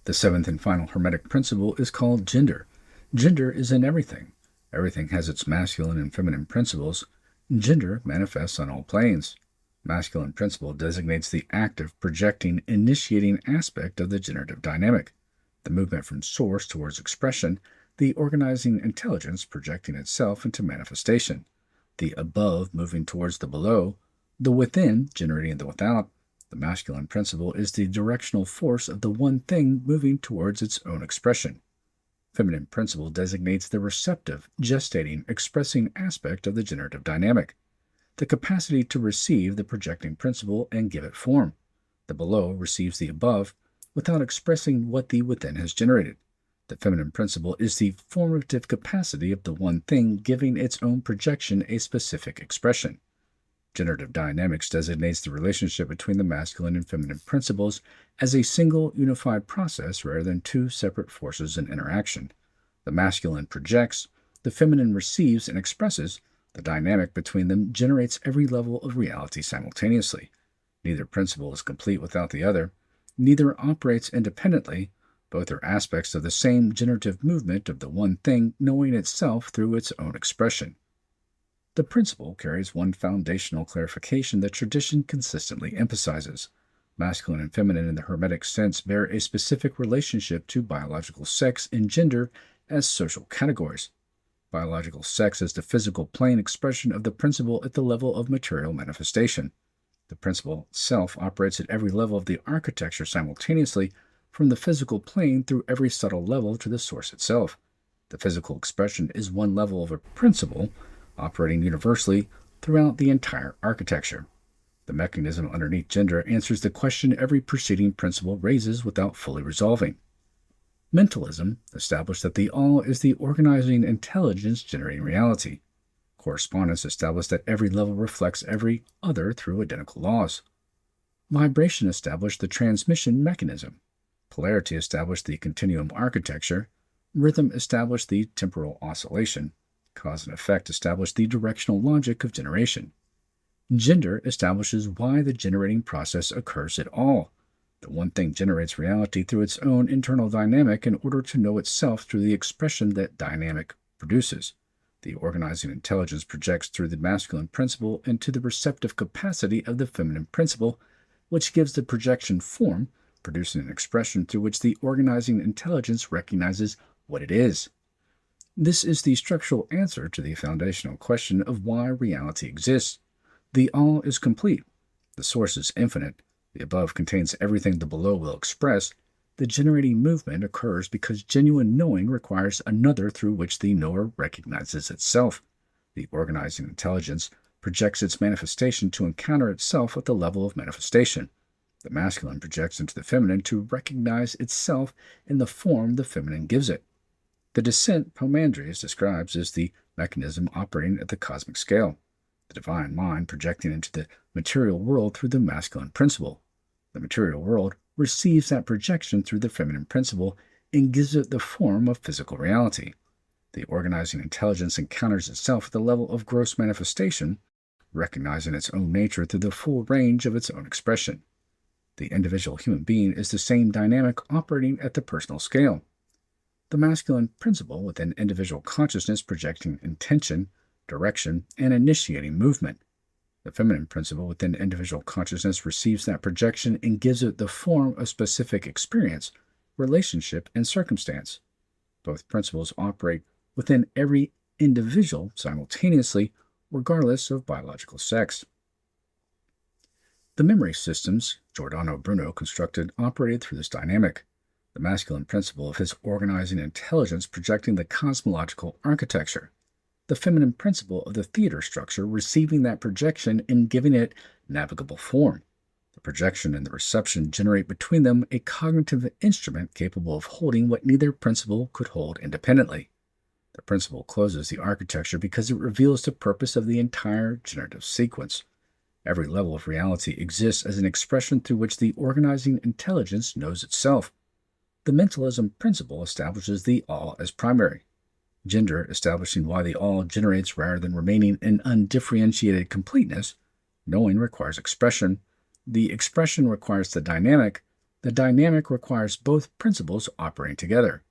The seventh and final Hermetic principle is called gender. Gender is in everything. Everything has its masculine and feminine principles. Gender manifests on all planes. Masculine principle designates the active, projecting, initiating aspect of the generative dynamic, the movement from source towards expression, the organizing intelligence projecting itself into manifestation, the above moving towards the below, the within generating the without. The masculine principle is the directional force of the one thing moving towards its own expression. Feminine principle designates the receptive, gestating, expressing aspect of the generative dynamic, the capacity to receive the projecting principle and give it form. The below receives the above without expressing what the within has generated. The feminine principle is the formative capacity of the one thing giving its own projection a specific expression. Generative dynamics designates the relationship between the masculine and feminine principles as a single unified process rather than two separate forces in interaction. The masculine projects, the feminine receives and expresses. The dynamic between them generates every level of reality simultaneously. Neither principle is complete without the other. Neither operates independently. Both are aspects of the same generative movement of the one thing knowing itself through its own expression. The principle carries one foundational clarification that tradition consistently emphasizes. Masculine and feminine in the Hermetic sense bear a specific relationship to biological sex and gender as social categories. Biological sex is the physical plane expression of the principle at the level of material manifestation. The principle itself operates at every level of the architecture simultaneously, from the physical plane through every subtle level to the source itself. The physical expression is one level of a principle, operating universally throughout the entire architecture. The mechanism underneath gender answers the question every preceding principle raises without fully resolving. Mentalism established that the all is the organizing intelligence generating reality. Correspondence established that every level reflects every other through identical laws. Vibration established the transmission mechanism. Polarity established the continuum architecture. Rhythm established the temporal oscillation. Cause and effect established the directional logic of generation. Gender establishes why the generating process occurs at all. The one thing generates reality through its own internal dynamic in order to know itself through the expression that dynamic produces. The organizing intelligence projects through the masculine principle into the receptive capacity of the feminine principle, which gives the projection form, producing an expression through which the organizing intelligence recognizes what it is. This is the structural answer to the foundational question of why reality exists. The all is complete. The source is infinite. The above contains everything the below will express. The generating movement occurs because genuine knowing requires another through which the knower recognizes itself. The organizing intelligence projects its manifestation to encounter itself at the level of manifestation. The masculine projects into the feminine to recognize itself in the form the feminine gives it. The descent Poimandres describes as the mechanism operating at the cosmic scale, the divine mind projecting into the material world through the masculine principle. The material world receives that projection through the feminine principle and gives it the form of physical reality. The organizing intelligence encounters itself at the level of gross manifestation, recognizing its own nature through the full range of its own expression. The individual human being is the same dynamic operating at the personal scale. The masculine principle within individual consciousness projecting intention, direction, and initiating movement. The feminine principle within individual consciousness receives that projection and gives it the form of specific experience, relationship, and circumstance. Both principles operate within every individual simultaneously, regardless of biological sex. The memory systems Giordano Bruno constructed operated through this dynamic. The masculine principle of his organizing intelligence projecting the cosmological architecture. The feminine principle of the theater structure receiving that projection and giving it navigable form. The projection and the reception generate between them a cognitive instrument capable of holding what neither principle could hold independently. The principle closes the architecture because it reveals the purpose of the entire generative sequence. Every level of reality exists as an expression through which the organizing intelligence knows itself. The mentalism principle establishes the all as primary. Gender establishing why the all generates rather than remaining in undifferentiated completeness. Knowing requires expression. The expression requires the dynamic. The dynamic requires both principles operating together.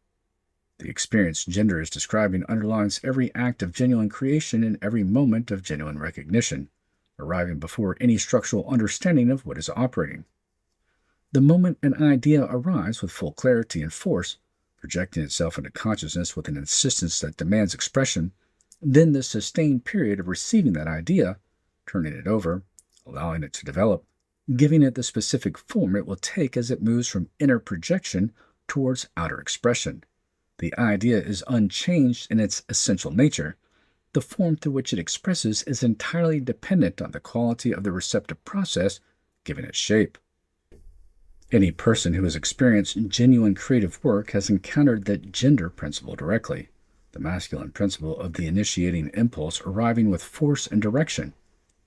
The experience gender is describing underlines every act of genuine creation and every moment of genuine recognition, arriving before any structural understanding of what is operating. The moment an idea arrives with full clarity and force, projecting itself into consciousness with an insistence that demands expression, then the sustained period of receiving that idea, turning it over, allowing it to develop, giving it the specific form it will take as it moves from inner projection towards outer expression. The idea is unchanged in its essential nature. The form through which it expresses is entirely dependent on the quality of the receptive process giving it shape. Any person who has experienced genuine creative work has encountered the gender principle directly, the masculine principle of the initiating impulse arriving with force and direction,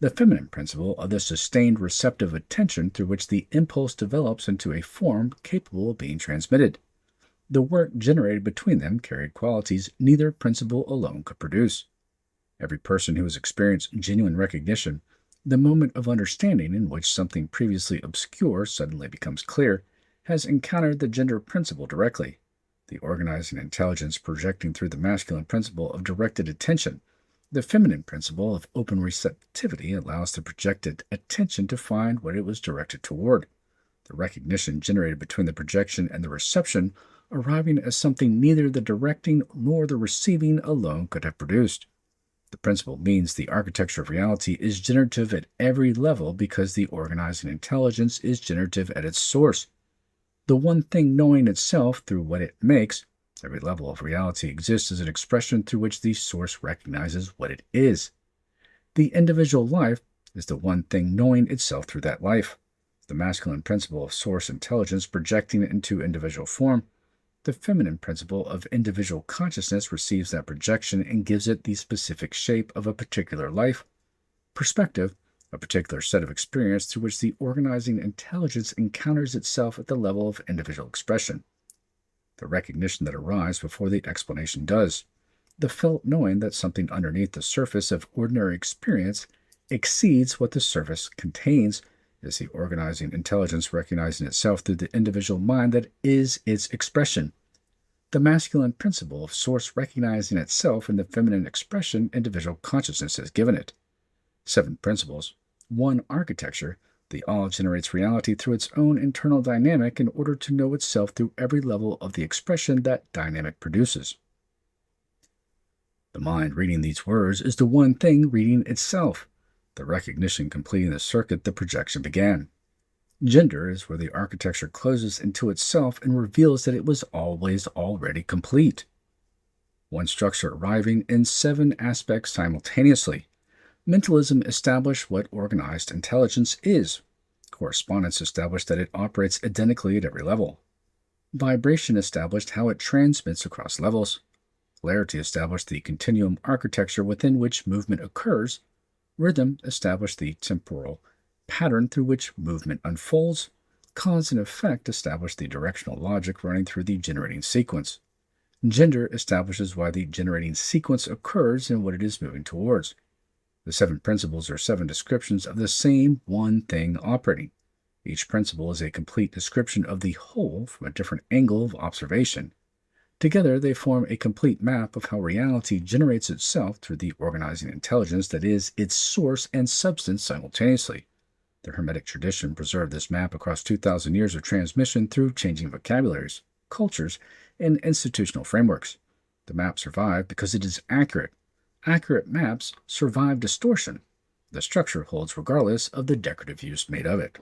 the feminine principle of the sustained receptive attention through which the impulse develops into a form capable of being transmitted. The work generated between them carried qualities neither principle alone could produce. Every person who has experienced genuine recognition, the moment of understanding in which something previously obscure suddenly becomes clear, has encountered the gender principle directly, the organizing intelligence projecting through the masculine principle of directed attention. The feminine principle of open receptivity allows the projected attention to find what it was directed toward. The recognition generated between the projection and the reception arriving as something neither the directing nor the receiving alone could have produced. The principle means the architecture of reality is generative at every level because the organizing intelligence is generative at its source. The one thing knowing itself through what it makes, every level of reality exists as an expression through which the source recognizes what it is. The individual life is the one thing knowing itself through that life. The masculine principle of source intelligence projecting into individual form. The feminine principle of individual consciousness receives that projection and gives it the specific shape of a particular life, perspective, a particular set of experience through which the organizing intelligence encounters itself at the level of individual expression. The recognition that arrives before the explanation does. The felt knowing that something underneath the surface of ordinary experience exceeds what the surface contains is the organizing intelligence recognizing itself through the individual mind that is its expression. The masculine principle of source recognizing itself in the feminine expression individual consciousness has given it. 7 principles. 1 architecture. The all generates reality through its own internal dynamic in order to know itself through every level of the expression that dynamic produces. The mind reading these words is the one thing reading itself. The recognition completing the circuit the projection began. Gender is where the architecture closes into itself and reveals that it was always already complete. One structure arriving in 7 aspects simultaneously. Mentalism established what organized intelligence is. Correspondence established that it operates identically at every level. Vibration established how it transmits across levels. Polarity established the continuum architecture within which movement occurs. Rhythm established the temporal pattern through which movement unfolds. Cause and effect established the directional logic running through the generating sequence. Gender establishes why the generating sequence occurs and what it is moving towards. The 7 principles are 7 descriptions of the same one thing operating. Each principle is a complete description of the whole from a different angle of observation. Together, they form a complete map of how reality generates itself through the organizing intelligence that is its source and substance simultaneously. The Hermetic tradition preserved this map across 2,000 years of transmission through changing vocabularies, cultures, and institutional frameworks. The map survived because it is accurate. Accurate maps survive distortion. The structure holds regardless of the decorative use made of it.